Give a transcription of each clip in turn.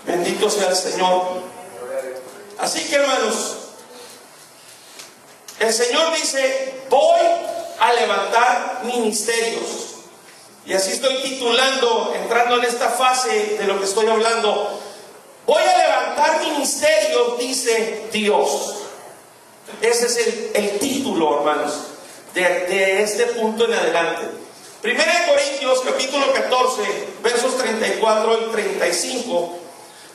Bendito sea el Señor. Así que, hermanos, el Señor dice: voy a levantar ministerios. Y así estoy titulando, entrando en esta fase de lo que estoy hablando. Voy a levantar ministerios, dice Dios. Ese es el título, hermanos, de este punto en adelante. Primera de Corintios, capítulo 14, versos 34 y 35.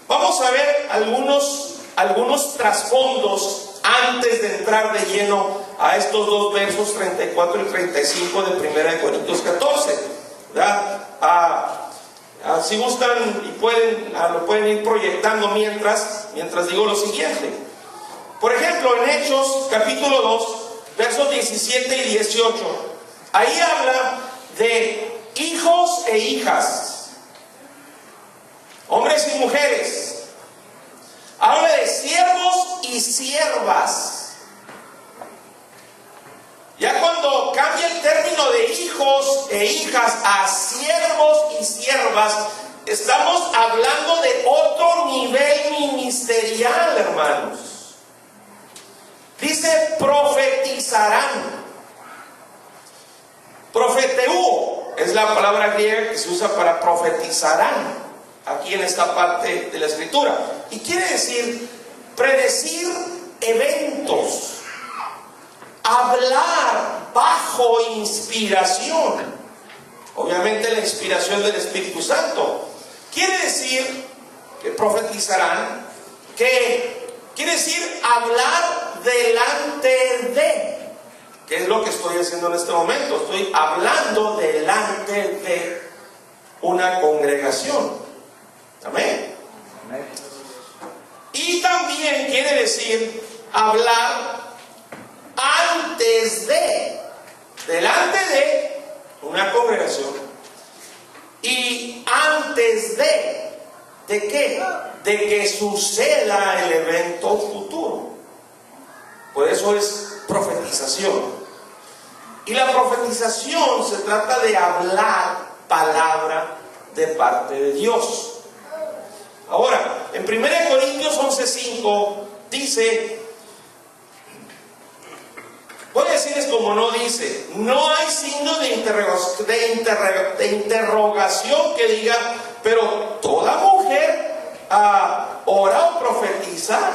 Vamos a ver algunos trasfondos antes de entrar de lleno a estos dos versos 34 y 35 de Primera de Corintios 14. ¿Verdad? Si gustan y pueden, lo pueden ir proyectando mientras digo lo siguiente. Por ejemplo, en Hechos capítulo 2, versos 17 y 18, ahí habla de hijos e hijas, hombres y mujeres. Habla de siervos y siervas. Ya cuando cambia el término de hijos e hijas a siervos y siervas, estamos hablando de otro nivel ministerial, hermanos. Dice: profetizarán. Profeteuo es la palabra griega que se usa para profetizarán aquí en esta parte de la escritura, y quiere decir predecir eventos, hablar bajo inspiración, obviamente la inspiración del Espíritu Santo. Quiere decir que profetizarán, que quiere decir hablar delante de, que es lo que estoy haciendo en este momento. Estoy hablando delante de una congregación. Amén. Amén. Y también quiere decir hablar antes de, delante de una congregación, y antes de qué, de que suceda el evento futuro. Por eso es profetización. Y la profetización se trata de hablar palabra de parte de Dios. Ahora, en 1 Corintios 11:5 dice, voy a decirles como no dice: no hay signo de interrogación que diga, pero toda mujer ora o profetiza.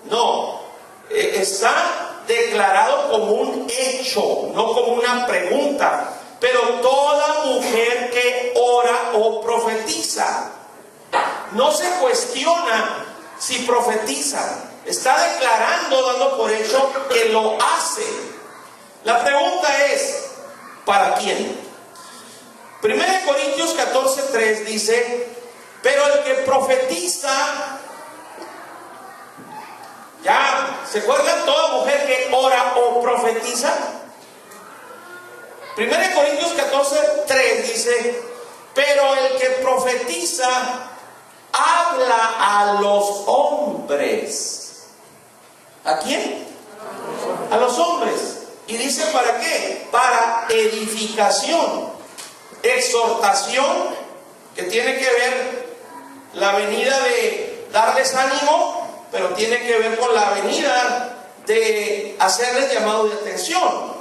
No, está declarado como un hecho, no como una pregunta. Pero toda mujer que ora o profetiza, no se cuestiona si profetiza. Está declarando, dando por hecho que lo hace. La pregunta es: ¿para quién? 1 Corintios 14:3 dice: pero el que profetiza, ¿ya se acuerdan? Toda mujer que ora o profetiza. 1 Corintios 14:3 dice: pero el que profetiza habla a los hombres. ¿A quién? A los hombres. Y dice: ¿para qué? Para edificación, exhortación, que tiene que ver la venida de darles ánimo, pero tiene que ver con la venida de hacerles llamado de atención.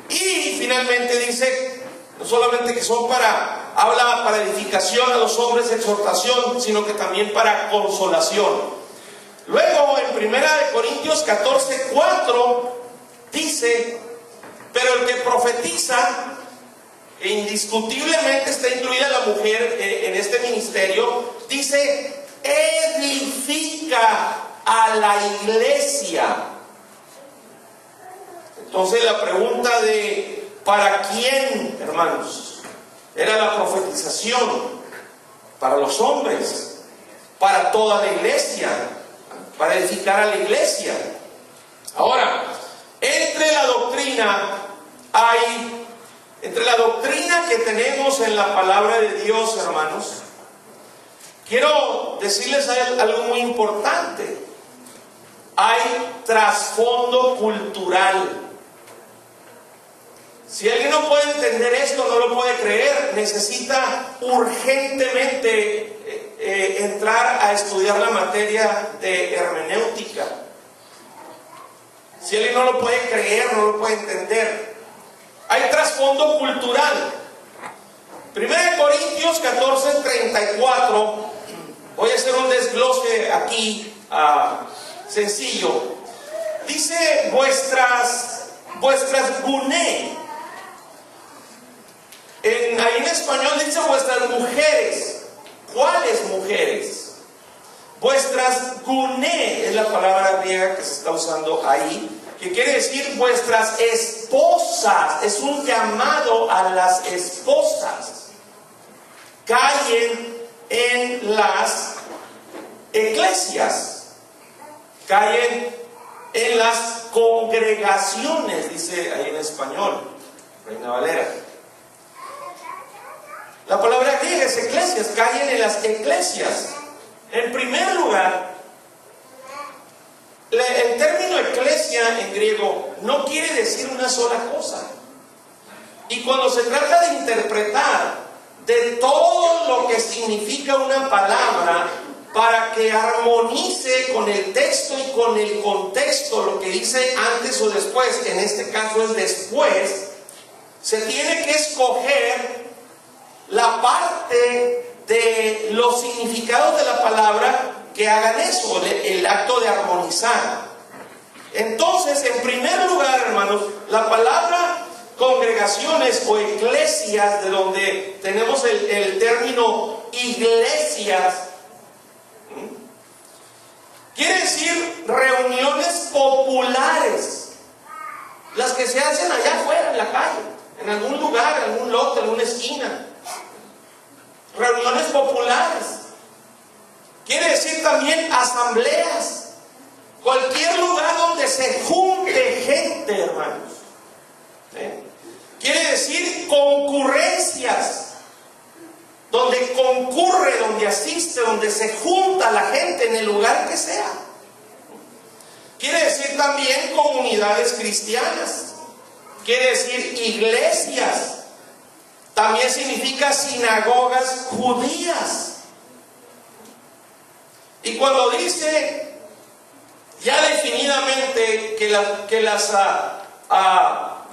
Y finalmente dice, no solamente que son habla para edificación a los hombres, exhortación, sino que también para consolación. Luego en 1 Corintios 14:4 dice: pero el que profetiza, e indiscutiblemente está incluida la mujer en este ministerio, dice: edifica a la iglesia. Entonces la pregunta de ¿para quién, hermanos? Era la profetización para los hombres, para toda la iglesia, para edificar a la iglesia. Ahora, entre la doctrina que tenemos en la palabra de Dios, hermanos, quiero decirles algo muy importante. Hay trasfondo cultural. Si alguien no puede entender esto, no lo puede creer, necesita urgentemente entrar a estudiar la materia de hermenéutica. Si alguien no lo puede creer, no lo puede entender, hay trasfondo cultural. 1 Corintios 14:34, voy a hacer un desglose aquí sencillo. Dice vuestras guné. Ahí en español dice vuestras mujeres. ¿Cuáles mujeres? Vuestras guné es la palabra griega que se está usando ahí, que quiere decir vuestras esposas. Es un llamado a las esposas. Callen en las iglesias, callen en las congregaciones, dice ahí en español, Reina Valera. La palabra griega es eclesias, callen en las iglesias. En primer lugar, el término eclesia en griego no quiere decir una sola cosa. Y cuando se trata de interpretar de todo lo que significa una palabra para que armonice con el texto y con el contexto, lo que dice antes o después, en este caso es después, se tiene que escoger la parte de los significados de la palabra que hagan eso, el acto de armonizar. Entonces, en primer lugar, hermanos, la palabra congregaciones o iglesias, de donde tenemos el término iglesias, quiere decir reuniones populares, las que se hacen allá afuera en la calle, en algún lugar, en algún lote, en una esquina. Reuniones populares. Quiere decir también asambleas, cualquier lugar donde se junte gente, hermanos. Quiere decir concurrencias, donde concurre, donde asiste, donde se junta la gente en el lugar que sea. Quiere decir también comunidades cristianas, quiere decir iglesias. También significa sinagogas judías. Y cuando dice ya definidamente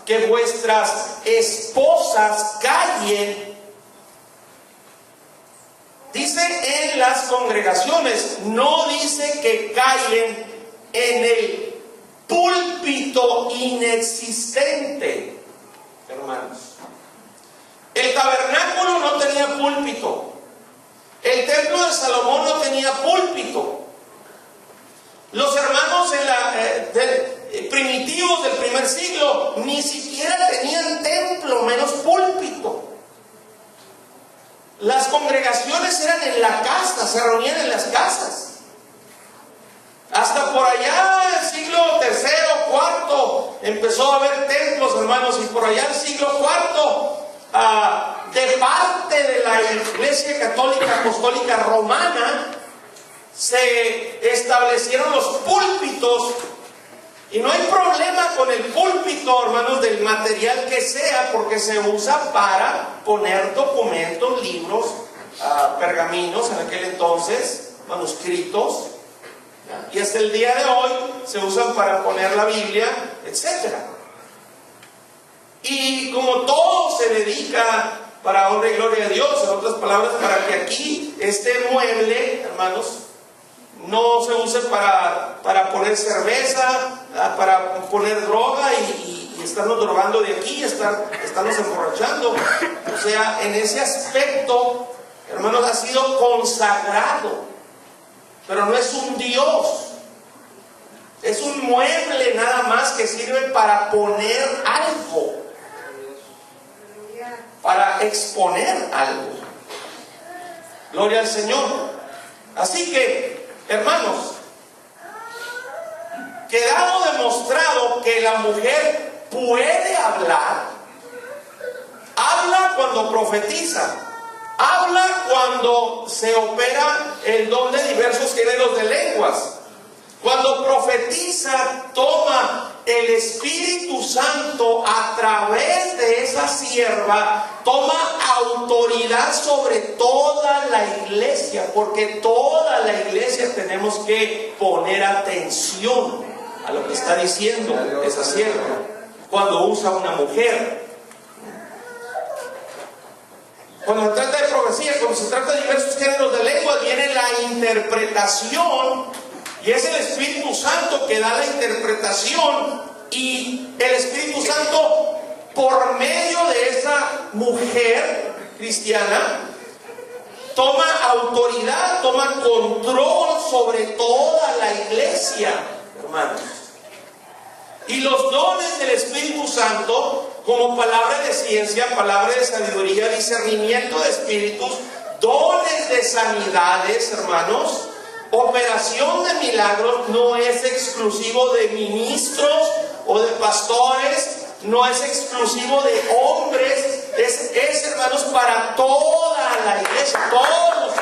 que vuestras esposas callen, dice en las congregaciones, no dice que callen en el púlpito inexistente, hermanos. El tabernáculo no tenía púlpito. El templo de Salomón no tenía púlpito. Los hermanos primitivos del primer siglo ni siquiera tenían templo, menos púlpito. Las congregaciones eran en la casa, se reunían en las casas. Hasta por allá, el siglo III, IV, empezó a haber templos, hermanos, y por allá el siglo IV, de parte de la Iglesia Católica Apostólica Romana, se establecieron los púlpitos. Y no hay problema con el púlpito, hermanos, del material que sea, porque se usa para poner documentos, libros, pergaminos en aquel entonces, manuscritos, y hasta el día de hoy se usan para poner la Biblia, etc. Y como todo se dedica para honra y gloria de Dios, en otras palabras, para que aquí este mueble, hermanos, no se use para poner cerveza, para poner droga y estarnos drogando de aquí, estarnos emborrachando. O sea, en ese aspecto, hermanos, ha sido consagrado, pero no es un Dios. Es un mueble nada más que sirve para poner algo, para exponer algo. Gloria al Señor. Así que, hermanos, quedado demostrado que la mujer puede hablar. Habla cuando profetiza, habla cuando se opera el don de diversos géneros de lenguas. Cuando profetiza, toma el Espíritu Santo a través de esa sierva, toma autoridad sobre toda la iglesia. iglesia, porque toda la iglesia tenemos que poner atención a lo que está diciendo esa sierva cuando usa una mujer. Cuando se trata de profecía, cuando se trata de diversos géneros de lenguas, viene la interpretación, y es el Espíritu Santo que da la interpretación, y el Espíritu Santo, por medio de esa mujer cristiana, toma autoridad, toma control sobre toda la iglesia, hermanos. Y los dones del Espíritu Santo, como palabra de ciencia, palabra de sabiduría, discernimiento de espíritus, dones de sanidades, hermanos, operación de milagros, no es exclusivo de ministros o de pastores, no es exclusivo de hombres, es hermanos, para toda la iglesia. Todos